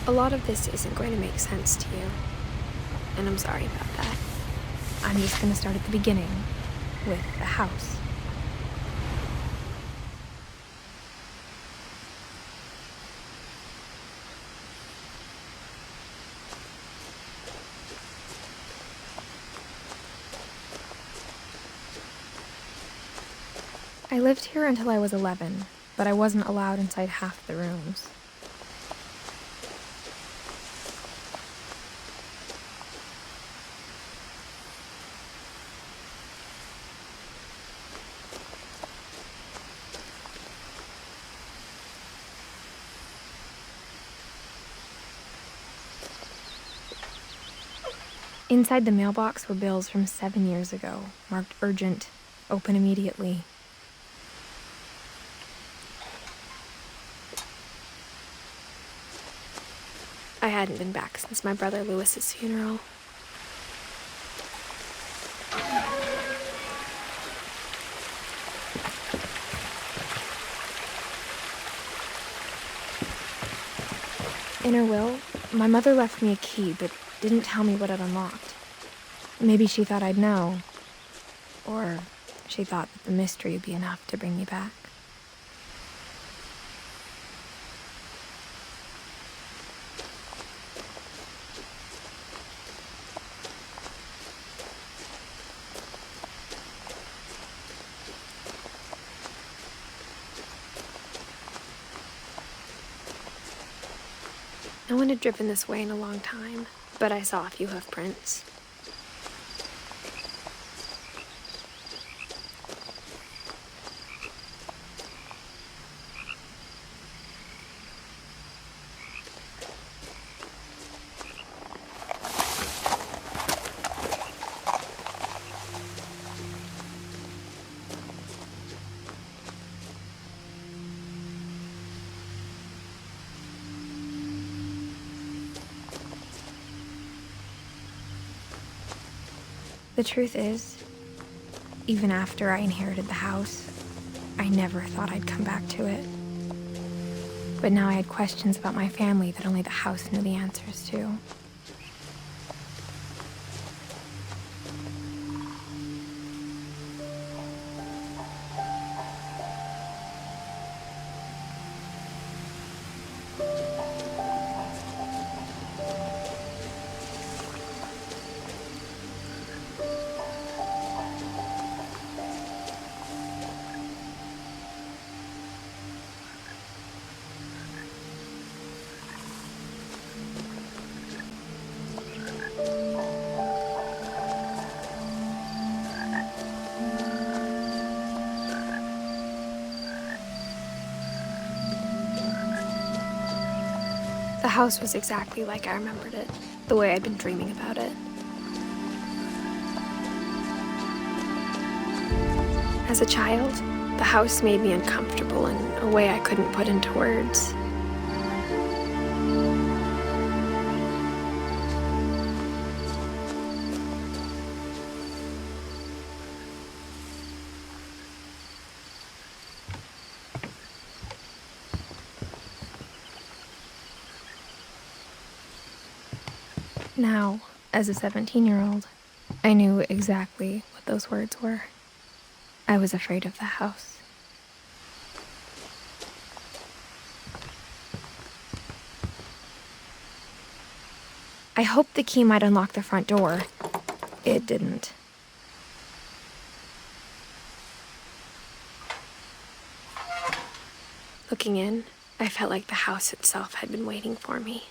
A lot of this isn't going to make sense to you, and I'm sorry about that. I'm just going to start at the beginning, with the house. I lived here until I was 11, but I wasn't allowed inside half the rooms. Inside the mailbox were bills from 7 years ago, marked urgent, open immediately. I hadn't been back since my brother Lewis's funeral. In her will, my mother left me a key, but didn't tell me what it unlocked. Maybe she thought I'd know. Or she thought that the mystery would be enough to bring me back. No one had driven this way in a long time, but I saw a few hoof prints. The truth is, even after I inherited the house, I never thought I'd come back to it. But now I had questions about my family that only the house knew the answers to. The house was exactly like I remembered it, the way I'd been dreaming about it. As a child, the house made me uncomfortable in a way I couldn't put into words. Now, as a 17-year-old, I knew exactly what those words were. I was afraid of the house. I hoped the key might unlock the front door. It didn't. Looking in, I felt like the house itself had been waiting for me.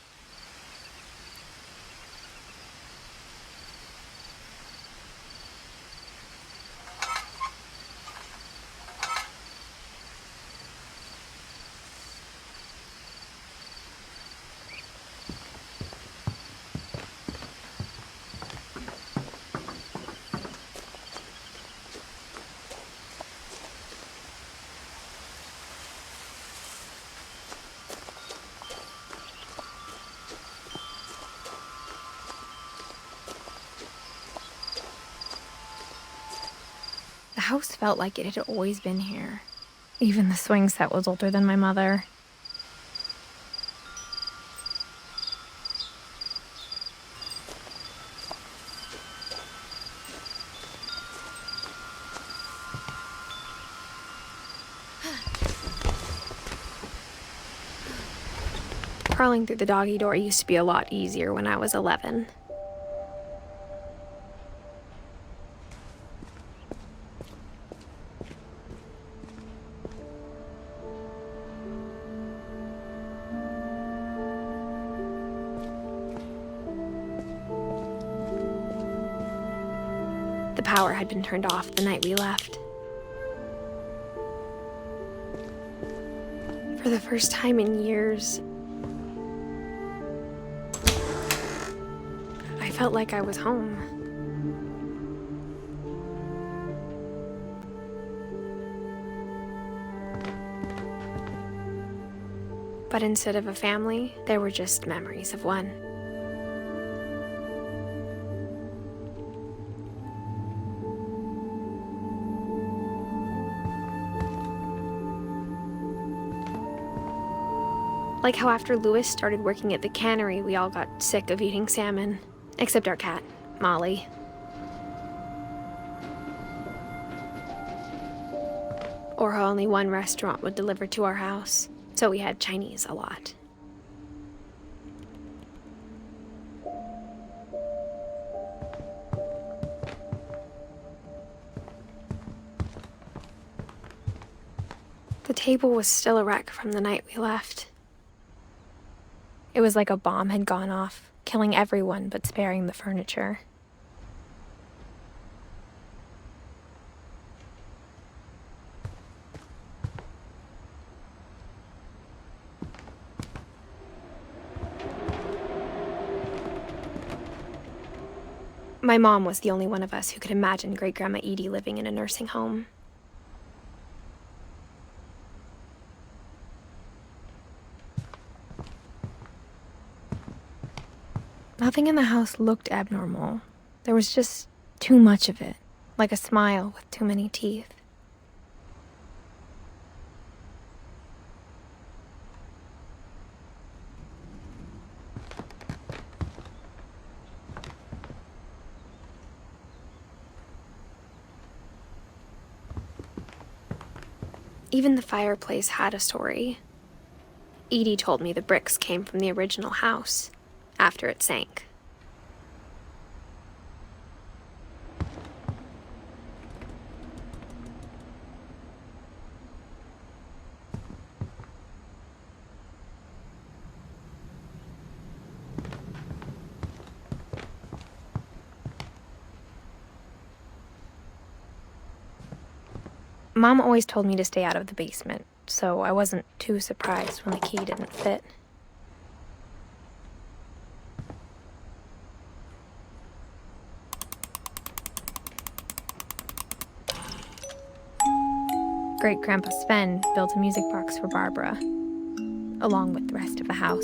The house felt like it had always been here. Even the swing set was older than my mother. Crawling through the doggy door used to be a lot easier when I was 11. The power had been turned off the night we left. For the first time in years, I felt like I was home. But instead of a family, there were just memories of one. Like how after Louis started working at the cannery, we all got sick of eating salmon. Except our cat, Molly. Or how only one restaurant would deliver to our house, so we had Chinese a lot. The table was still a wreck from the night we left. It was like a bomb had gone off, killing everyone but sparing the furniture. My mom was the only one of us who could imagine Great-Grandma Edie living in a nursing home. Nothing in the house looked abnormal. There was just too much of it, like a smile with too many teeth. Even the fireplace had a story. Edie told me the bricks came from the original house, after it sank. Mom always told me to stay out of the basement, so I wasn't too surprised when the key didn't fit. Great-Grandpa Sven built a music box for Barbara, along with the rest of the house.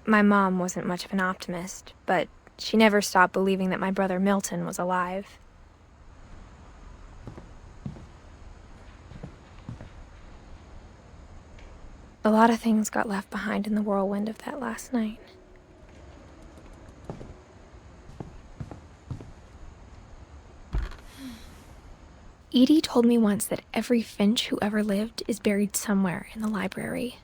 My mom wasn't much of an optimist, but she never stopped believing that my brother Milton was alive. A lot of things got left behind in the whirlwind of that last night. Edie told me once that every Finch who ever lived is buried somewhere in the library.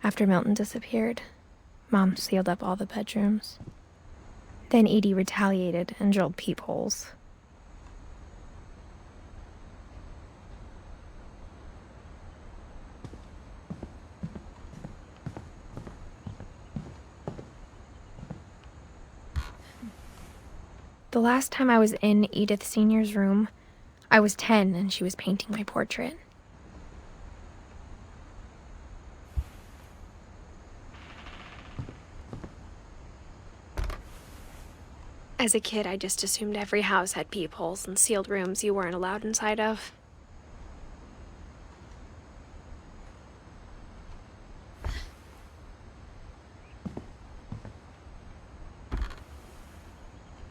After Milton disappeared, Mom sealed up all the bedrooms. Then Edie retaliated and drilled peepholes. The last time I was in Edith Sr.'s room, I was 10 and she was painting my portrait. As a kid, I just assumed every house had peepholes and sealed rooms you weren't allowed inside of.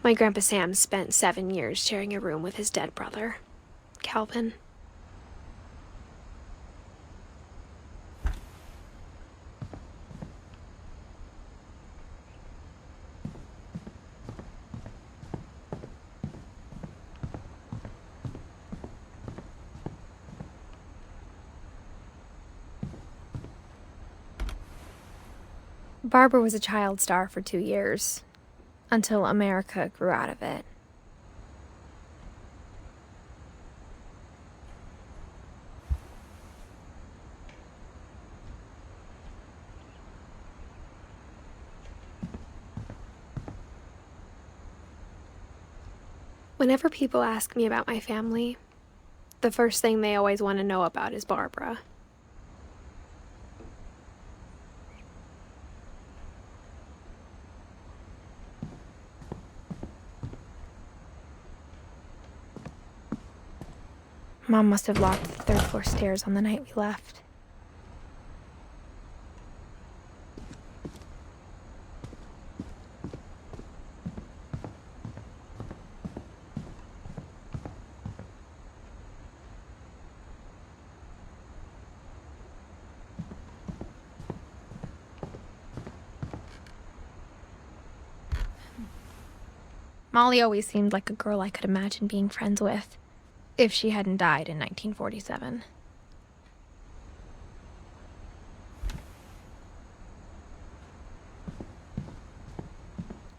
My Grandpa Sam spent 7 years sharing a room with his dead brother, Calvin. Barbara was a child star for 2 years, until America grew out of it. Whenever people ask me about my family, the first thing they always want to know about is Barbara. Mom must have locked the third floor stairs on the night we left. Molly always seemed like a girl I could imagine being friends with, if she hadn't died in 1947.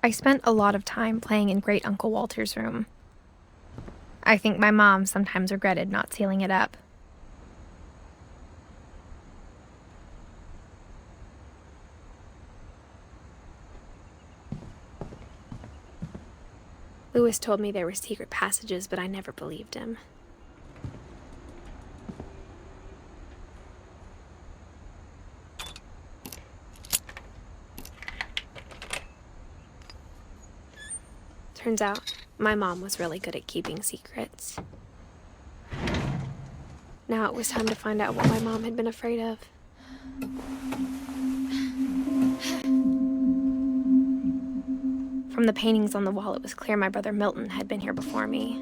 I spent a lot of time playing in Great Uncle Walter's room. I think my mom sometimes regretted not sealing it up. Lewis told me there were secret passages, but I never believed him. Turns out, my mom was really good at keeping secrets. Now it was time to find out what my mom had been afraid of. From the paintings on the wall, it was clear my brother Milton had been here before me.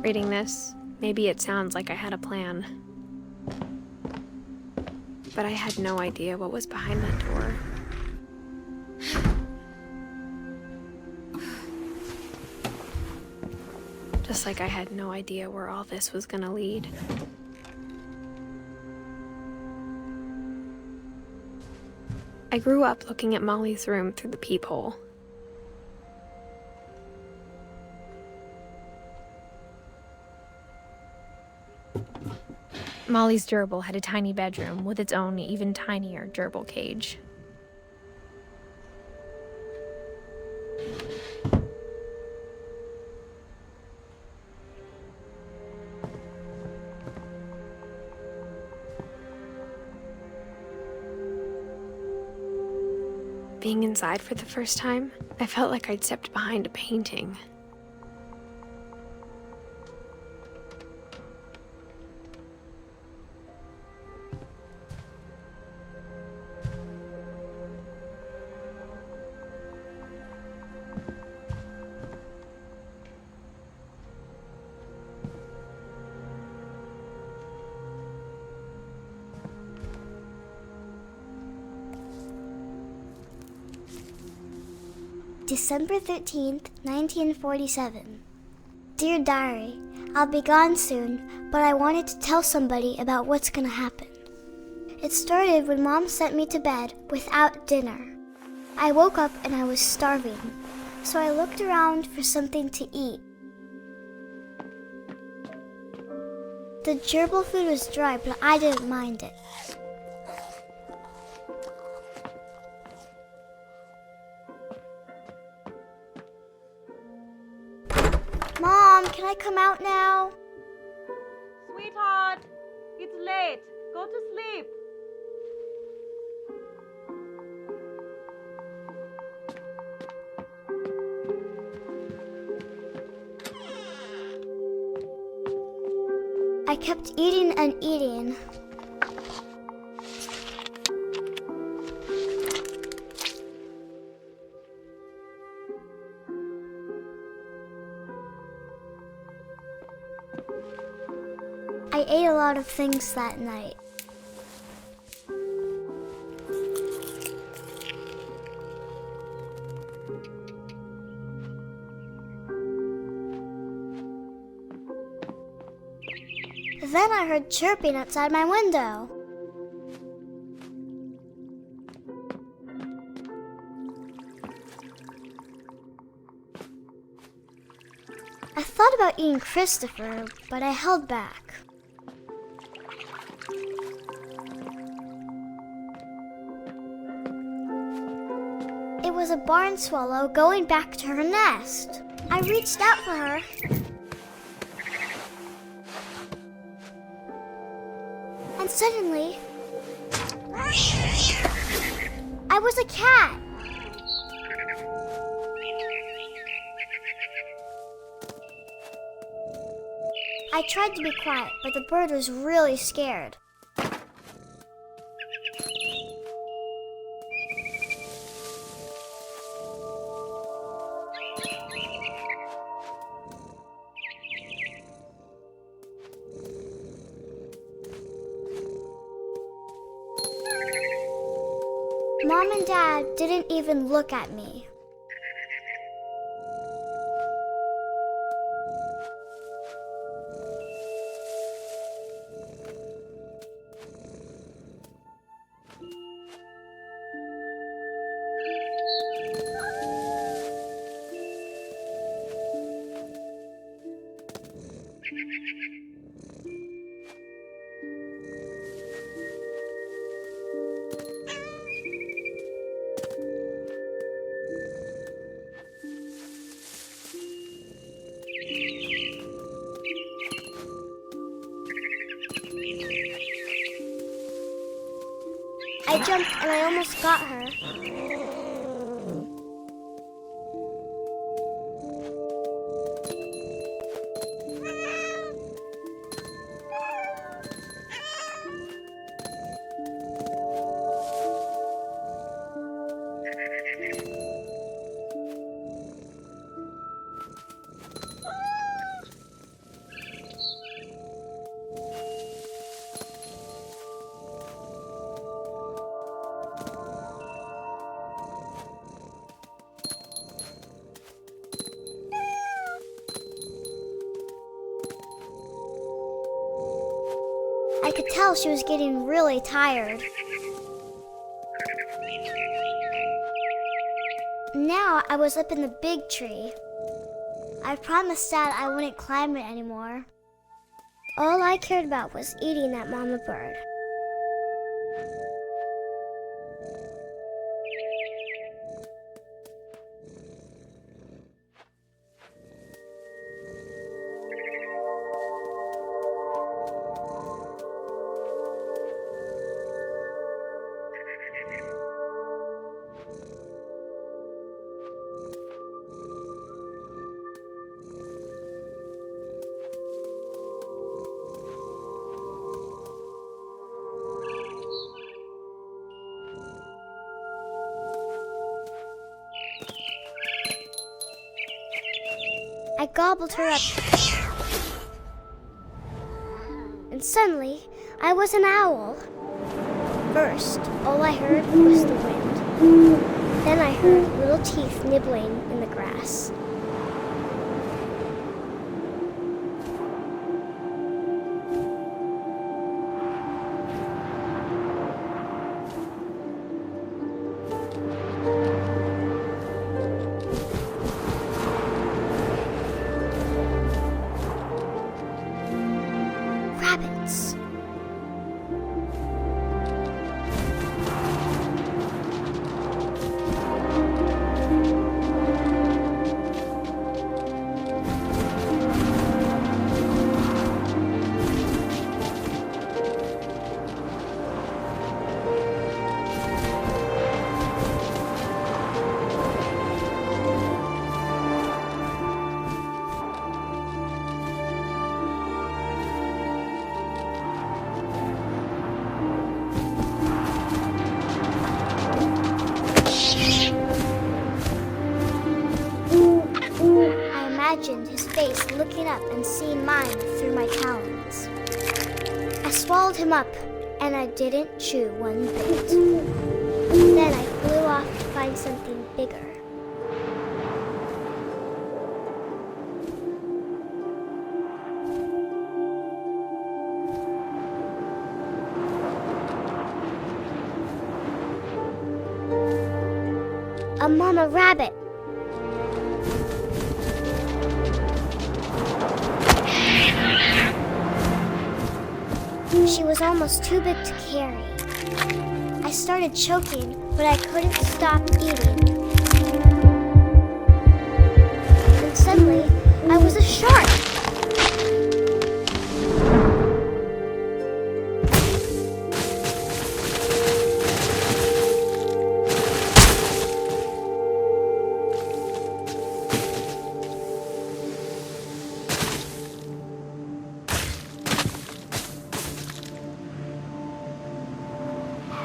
Reading this, maybe it sounds like I had a plan. But I had no idea what was behind that door. Just like I had no idea where all this was gonna lead. I grew up looking at Molly's room through the peephole. Molly's gerbil had a tiny bedroom with its own even tinier gerbil cage. Being inside for the first time, I felt like I'd stepped behind a painting. December 13th, 1947. Dear Diary, I'll be gone soon, but I wanted to tell somebody about what's gonna happen. It started when Mom sent me to bed without dinner. I woke up and I was starving, so I looked around for something to eat. The gerbil food was dry, but I didn't mind it. Mom, can I come out now? Sweetheart, it's late. Go to sleep. I kept eating and eating. I ate a lot of things that night. Then I heard chirping outside my window. I thought about eating Christopher, but I held back. It was a barn swallow going back to her nest. I reached out for her. And suddenly, I was a cat. I tried to be quiet, but the bird was really scared. Mom and Dad didn't even look at me. I jumped and I almost got her. I could tell she was getting really tired. Now I was up in the big tree. I promised Dad I wouldn't climb it anymore. All I cared about was eating that mama bird. I gobbled her up. And suddenly, I was an owl. First, all I heard was the wind. Then I heard little teeth nibbling in the grass. Rabbits. I imagined his face looking up and seeing mine through my talons. I swallowed him up, and I didn't chew one bit. Then I flew off to find something bigger. A mama rabbit. She was almost too big to carry. I started choking, but I couldn't stop eating. And suddenly, I was a shark.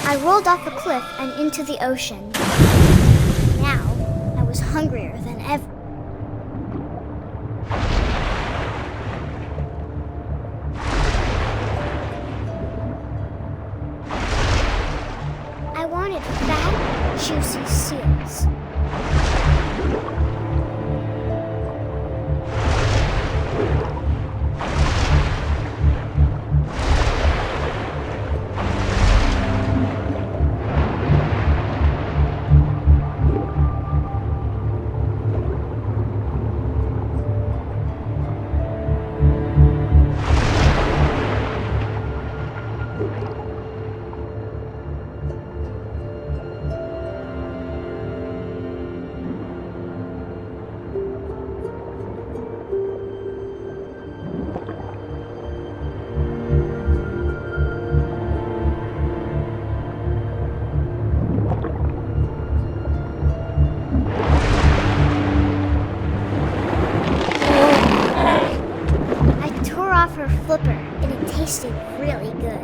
I rolled off a cliff and into the ocean. Now, I was hungrier than ever. I wanted fat, juicy seals. Her flipper, and it tasted really good.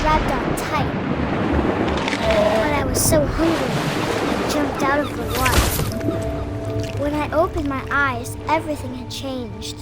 Grabbed on tight, but I was so hungry, I jumped out of the water. When I opened my eyes, everything had changed.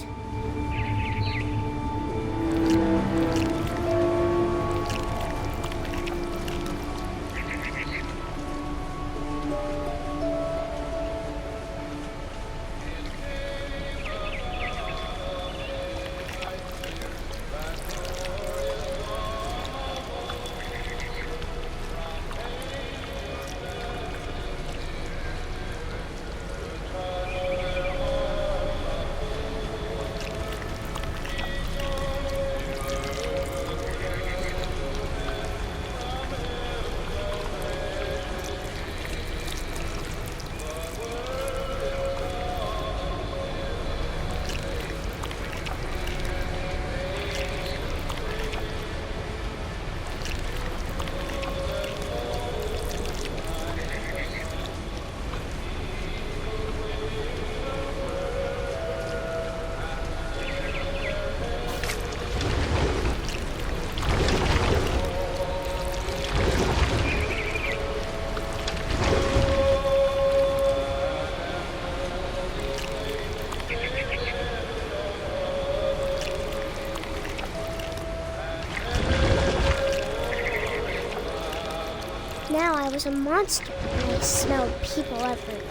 now I was a monster and I smelled people everywhere.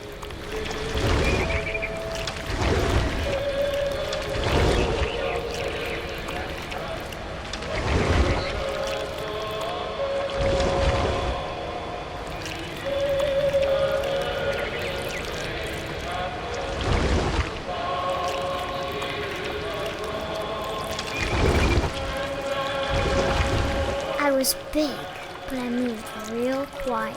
I was big, but I moved real quiet.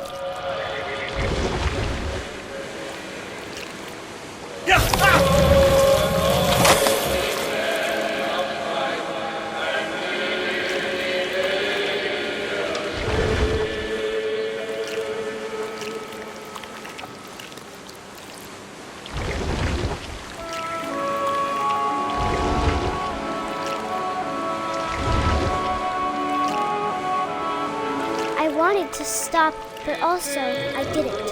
I wanted to stop, but also I didn't.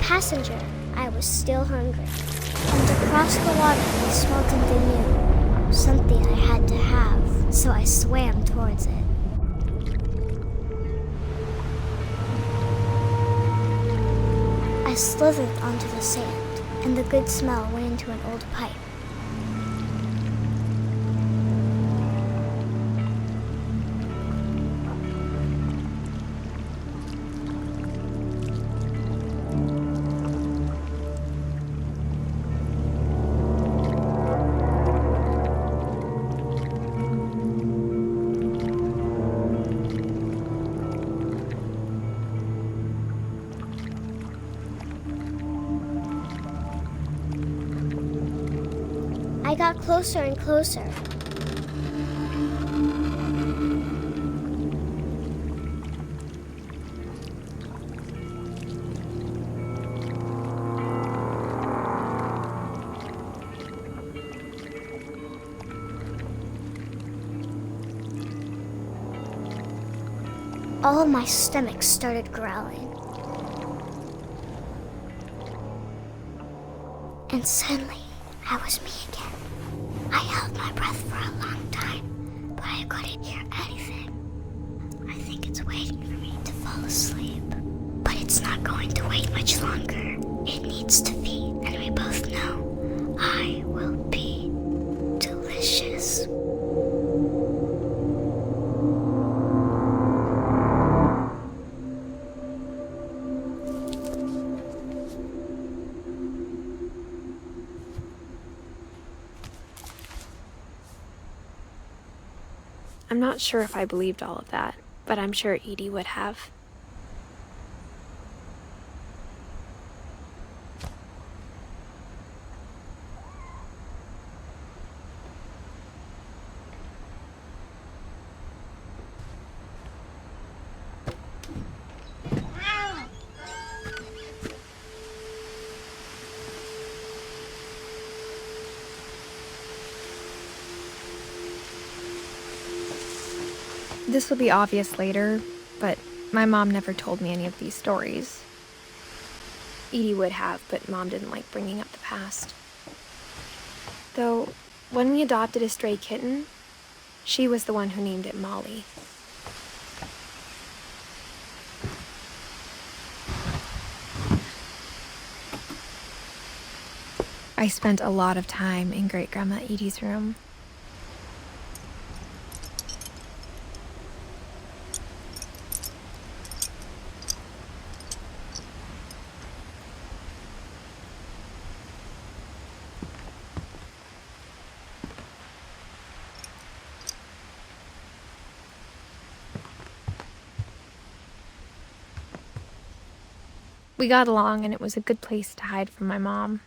Passenger, I was still hungry. And across the water, I smelled something new. Something I had to have, so I swam towards it. I slithered onto the sand, and the good smell went into an old pipe. I got closer and closer. All my stomach started growling. And suddenly, I was me again. I held my breath for a long time, but I couldn't hear anything. I think it's waiting for me to fall asleep. But it's not going to wait much longer. It needs to feed, and we both know I will be delicious. I'm not sure if I believed all of that, but I'm sure Edie would have. This will be obvious later, but my mom never told me any of these stories. Edie would have, but Mom didn't like bringing up the past. Though, when we adopted a stray kitten, She was the one who named it Molly. I spent a lot of time in Great-Grandma Edie's room. We got along, and it was a good place to hide from my mom.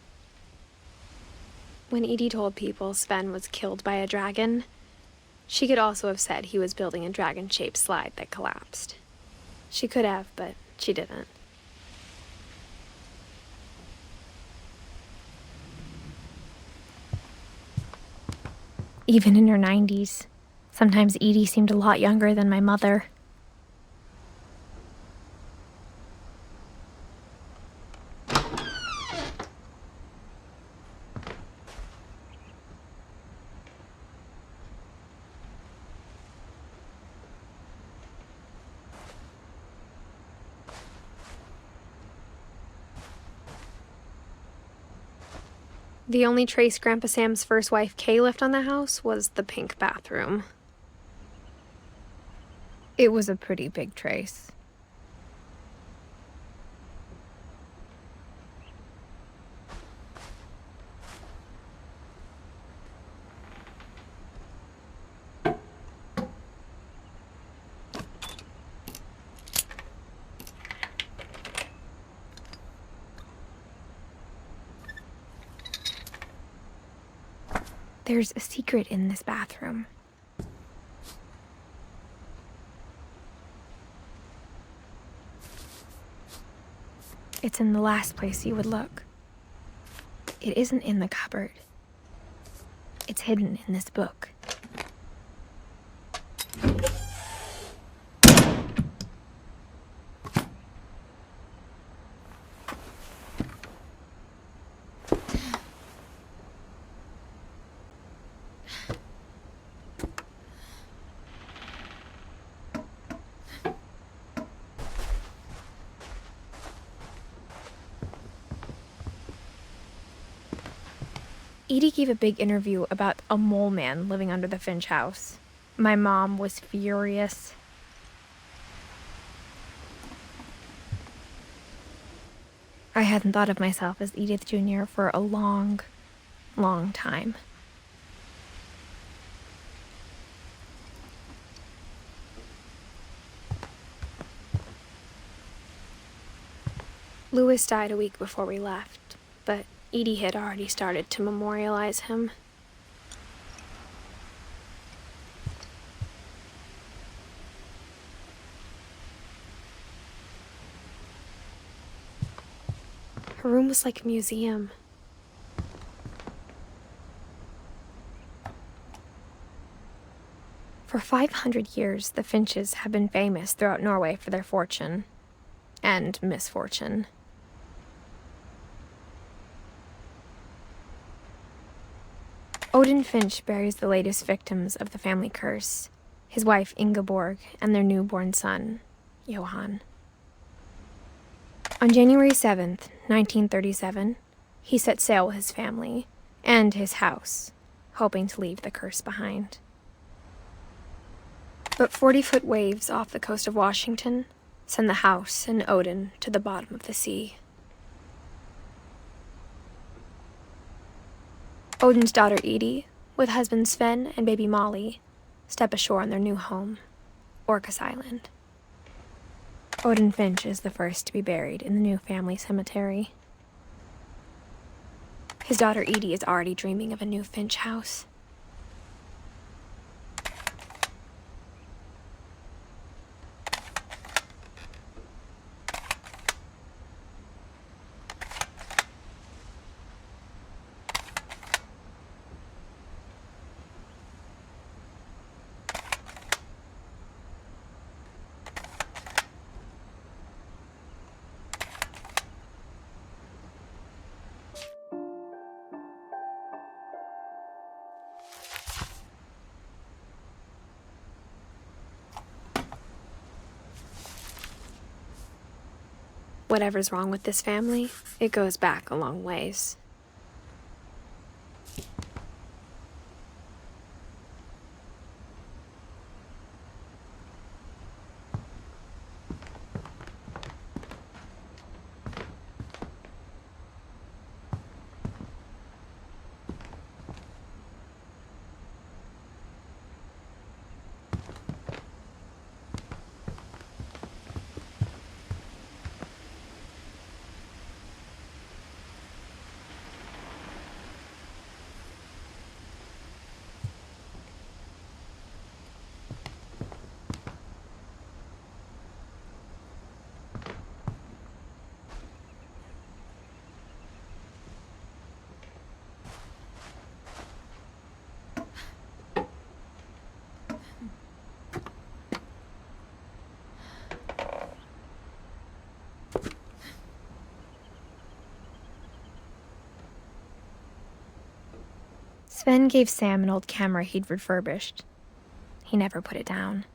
When Edie told people Sven was killed by a dragon, she could also have said he was building a dragon-shaped slide that collapsed. She could have, but she didn't. Even in her 90s, sometimes Edie seemed a lot younger than my mother. The only trace Grandpa Sam's first wife, Kay, left on the house was the pink bathroom. It was a pretty big trace. There's a secret in this bathroom. It's in the last place you would look. It isn't in the cupboard. It's hidden in this book. Edie gave a big interview about a mole man living under the Finch house. My mom was furious. I hadn't thought of myself as Edith Jr. for a long, long time. Louis died a week before we left, but Edie had already started to memorialize him. Her room was like a museum. For 500 years, the Finches have been famous throughout Norway for their fortune and misfortune. Odin Finch buries the latest victims of the family curse, his wife Ingeborg and their newborn son, Johan. On January 7th, 1937, he set sail with his family and his house, hoping to leave the curse behind. But 40-foot waves off the coast of Washington send the house and Odin to the bottom of the sea. Odin's daughter Edie, with husband Sven and baby Molly, step ashore on their new home, Orcas Island. Odin Finch is the first to be buried in the new family cemetery. His daughter Edie is already dreaming of a new Finch house. Whatever's wrong with this family, it goes back a long ways. Sven gave Sam an old camera he'd refurbished. He never put it down.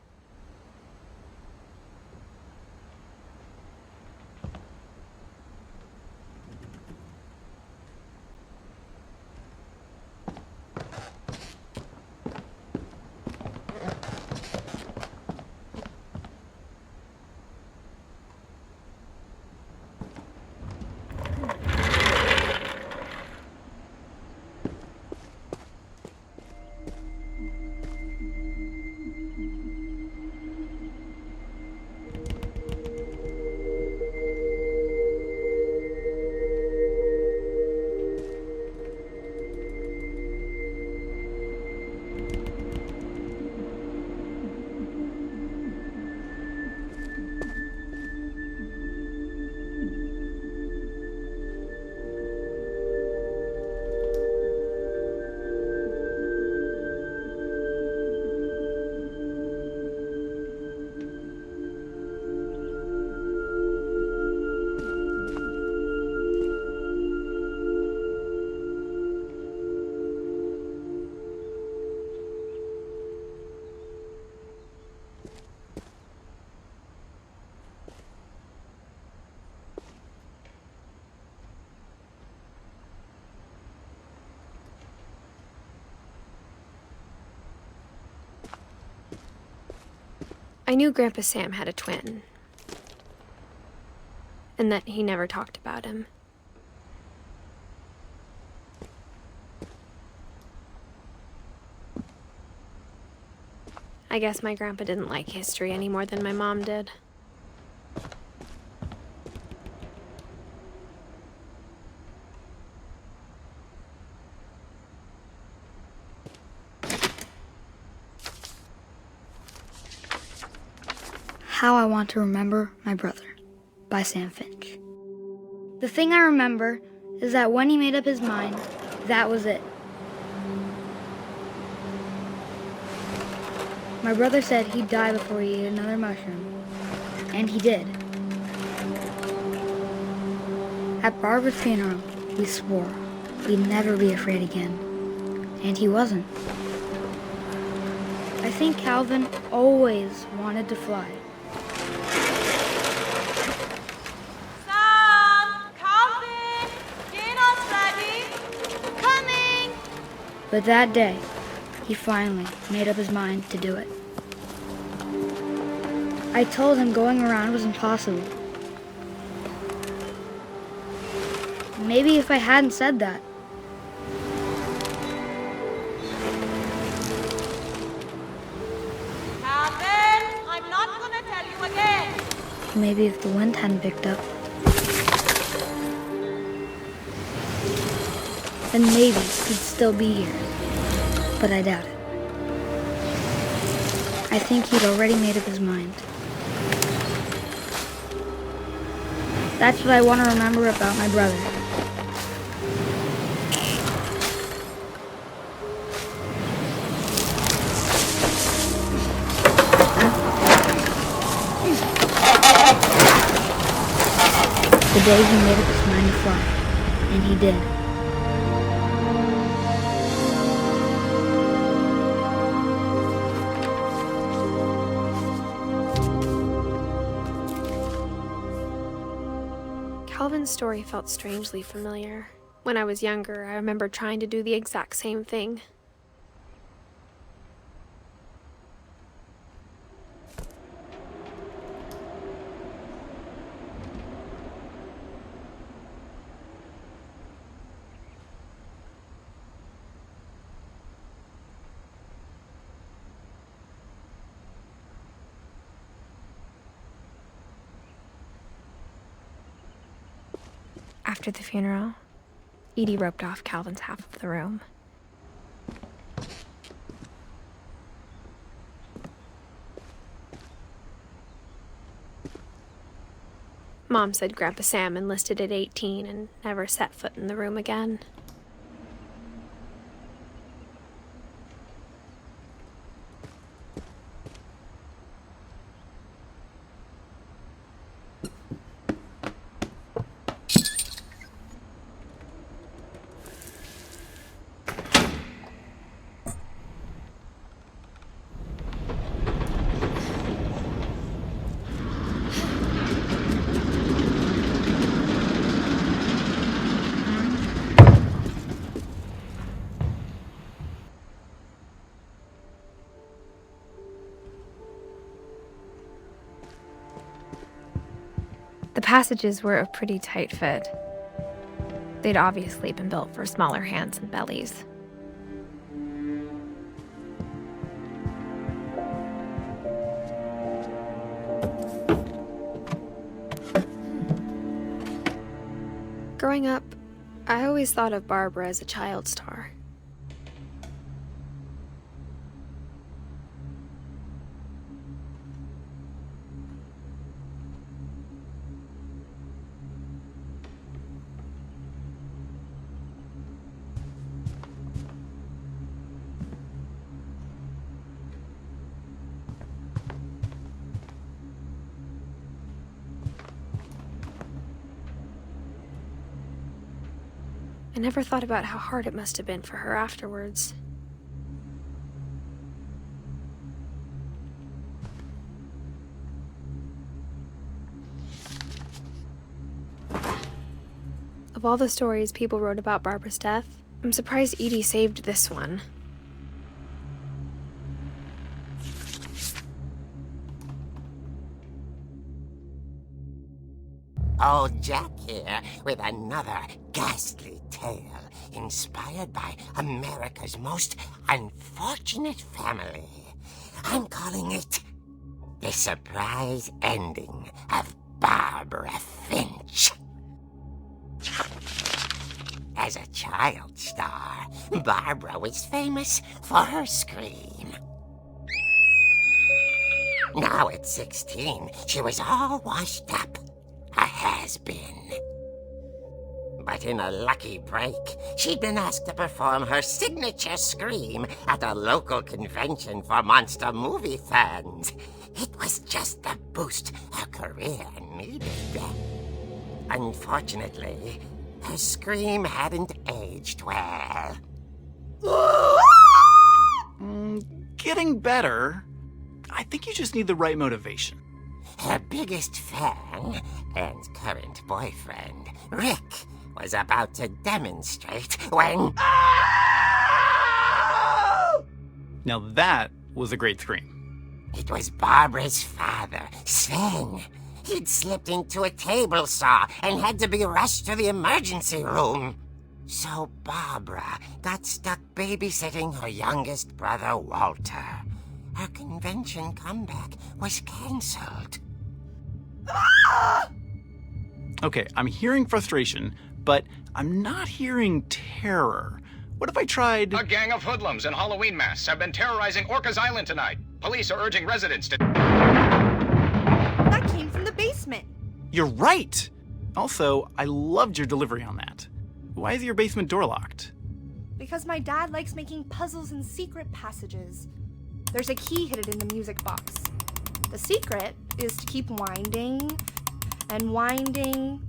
I knew Grandpa Sam had a twin, and that he never talked about him. I guess my grandpa didn't like history any more than my mom did. How I Want to Remember My Brother by Sam Finch. The thing I remember is that when he made up his mind, that was it. My brother said he'd die before he ate another mushroom, and he did. At Barbara's funeral, we swore we'd never be afraid again, and he wasn't. I think Calvin always wanted to fly. But that day, he finally made up his mind to do it. I told him going around was impossible. Maybe if I hadn't said that. Calvin, I'm not gonna tell you again. Maybe if the wind hadn't picked up. Then maybe he'd still be here. But I doubt it. I think he'd already made up his mind. That's what I want to remember about my brother. The day he made up his mind to fly. And he did. Mom's story felt strangely familiar. When I was younger, I remember trying to do the exact same thing. After the funeral, Edie roped off Calvin's half of the room. Mom said Grandpa Sam enlisted at 18 and never set foot in the room again. The passages were a pretty tight fit. They'd obviously been built for smaller hands and bellies. Growing up, I always thought of Barbara as a child star. I never thought about how hard it must have been for her afterwards. Of all the stories people wrote about Barbara's death, I'm surprised Edie saved this one. Old Jack here with another ghastly tale inspired by America's most unfortunate family. I'm calling it The Surprise Ending of Barbara Finch. As a child star, Barbara was famous for her scream. Now at 16, she was all washed up. A has-been. But in a lucky break, she'd been asked to perform her signature scream at a local convention for monster movie fans. It was just the boost her career needed. Unfortunately, her scream hadn't aged well. Getting better. I think you just need the right motivation. Her biggest fan and current boyfriend, Rick, was about to demonstrate when... Now that was a great scream. It was Barbara's father, Sven. He'd slipped into a table saw and had to be rushed to the emergency room. So Barbara got stuck babysitting her youngest brother, Walter. Her convention comeback was cancelled. Okay, I'm hearing frustration, but I'm not hearing terror. What if I tried... A gang of hoodlums in Halloween masks have been terrorizing Orcas Island tonight. Police are urging residents to... That came from the basement. You're right! Also, I loved your delivery on that. Why is your basement door locked? Because my dad likes making puzzles and secret passages. There's a key hidden in the music box. The secret is to keep winding and winding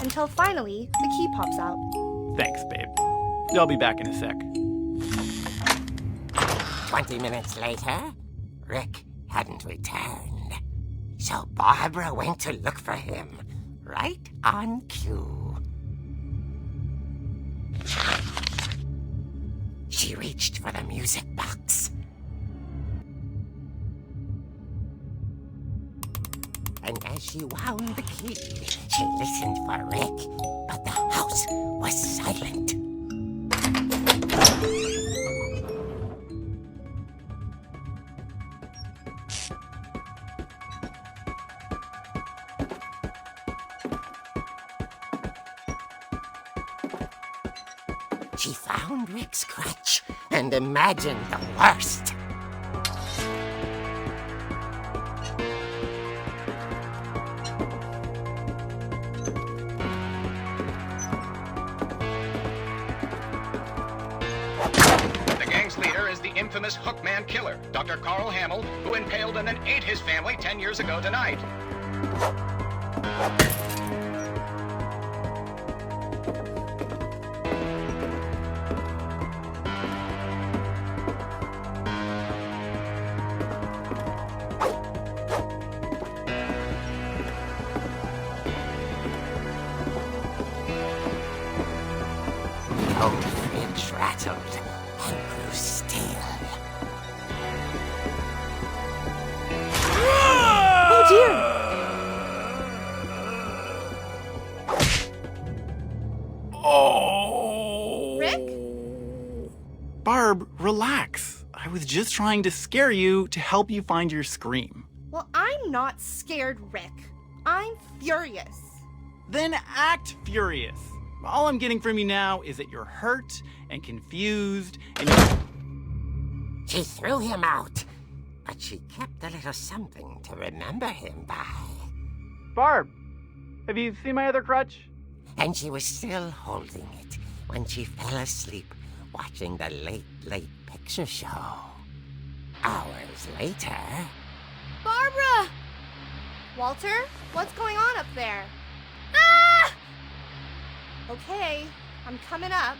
until finally the key pops out. Thanks, babe. I'll be back in a sec. 20 minutes later, Rick hadn't returned. So Barbara went to look for him, right on cue. She reached for the music box. And as she wound the key, she listened for Rick, but the house was silent. She found Rick's crutch and imagined the worst. The gang's leader is the infamous Hookman killer, Dr. Carl Hamill, who impaled and then ate his family 10 years ago tonight. Old Finch rattled and grew still. Oh dear! Oh! Rick? Barb, relax. I was just trying to scare you to help you find your scream. Well, I'm not scared, Rick. I'm furious. Then act furious. All I'm getting from you now is that you're hurt and confused and She threw him out, but she kept a little something to remember him by. Barb, have you seen my other crutch? And she was still holding it when she fell asleep watching the late picture show. Hours later... Barbara! Walter, what's going on up there? Ah! Okay, I'm coming up,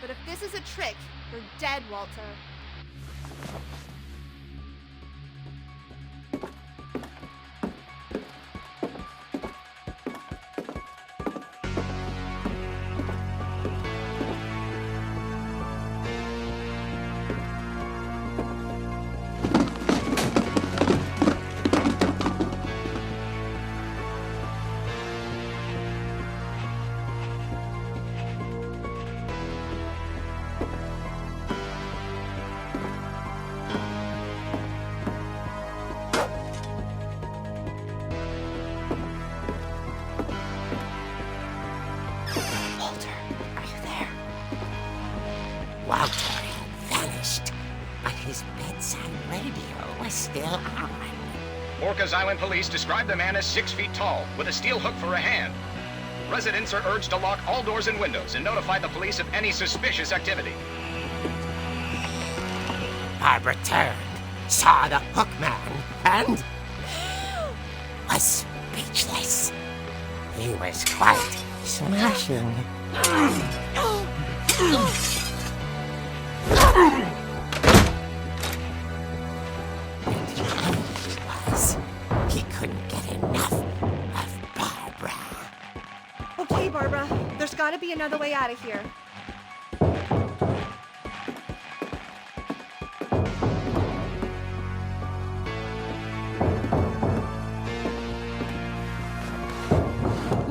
but if this is a trick, you're dead, Walter. Walter had vanished, but his bedside radio was still on. Orcas Island police describe the man as 6 feet tall, with a steel hook for a hand. Residents are urged to lock all doors and windows and notify the police of any suspicious activity. Barbara turned, saw the hook man, and was speechless. He was quite smashing. He couldn't get enough of Barbara. Okay, Barbara, there's gotta be another way out of here.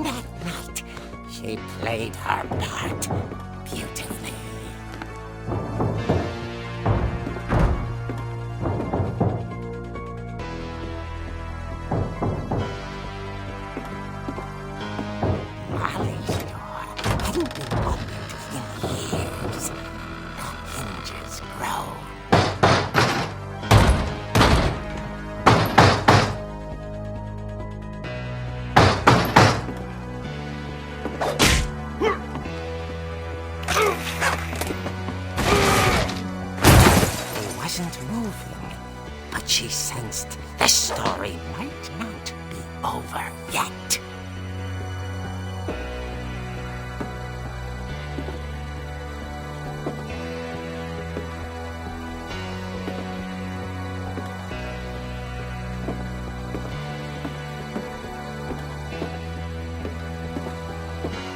That night, she played her part beautifully. Molly's door hadn't been opened in years. The hinges groaned. He wasn't moving, but she sensed the story might not be over yet.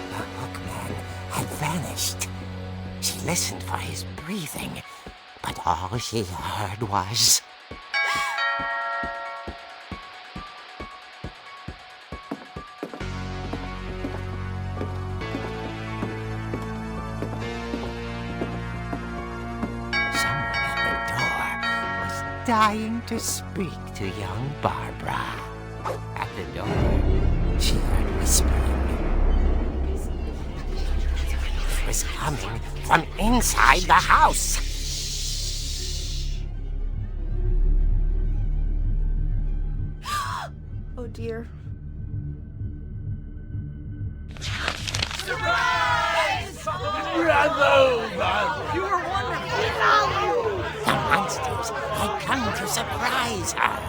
The hookman had vanished. She listened for his breathing, but all she heard was... Someone at the door was dying to speak to young Barbara. At the door, she heard whispering. It was coming from inside the house. Oh dear. The monsters had come to surprise her.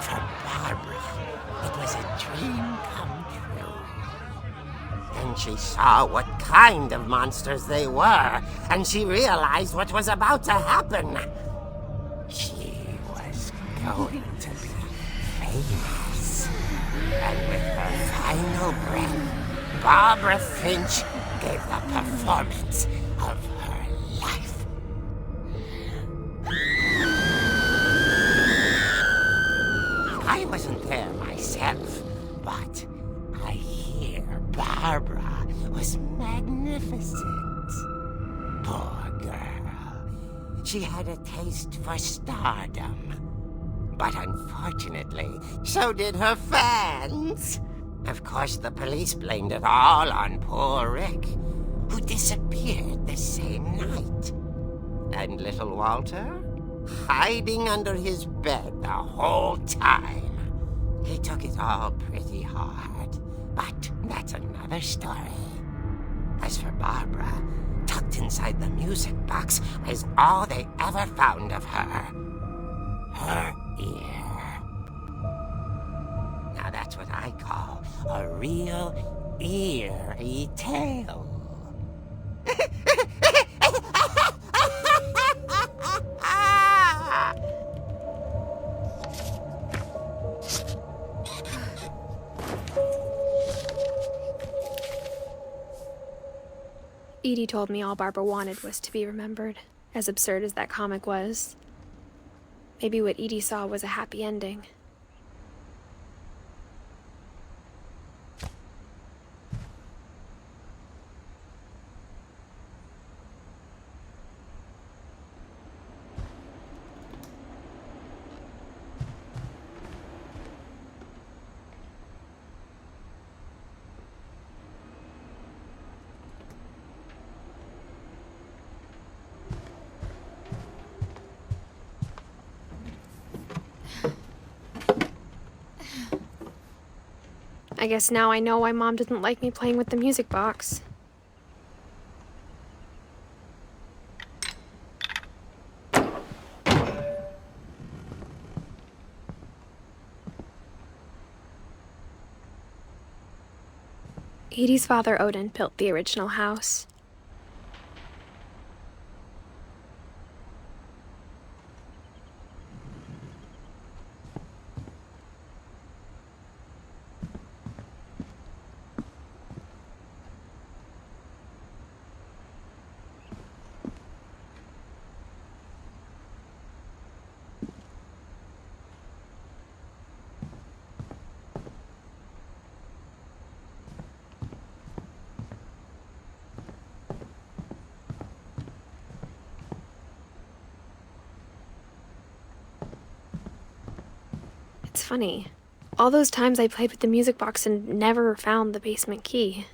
For Barbara, it was a dream come true. Then she saw what kind of monsters they were, and she realized what was about to happen. She was going to be famous. And with her final breath, Barbara Finch gave the performance of her life. I wasn't there myself, but I hear Barbara was magnificent. Poor girl. She had a taste for stardom. But unfortunately, so did her fans. Of course, the police blamed it all on poor Rick, who disappeared the same night. And little Walter, hiding under his bed the whole time. He took it all pretty hard, but that's another story. As for Barbara, tucked inside the music box was all they ever found of her. Her ear. Now that's what I call a real eerie tale. Edie told me all Barbara wanted was to be remembered, as absurd as that comic was. Maybe what Edie saw was a happy ending. I guess now I know why Mom didn't like me playing with the music box. Edie's father, Odin, built the original house. It's funny. All those times I played with the music box and never found the basement key.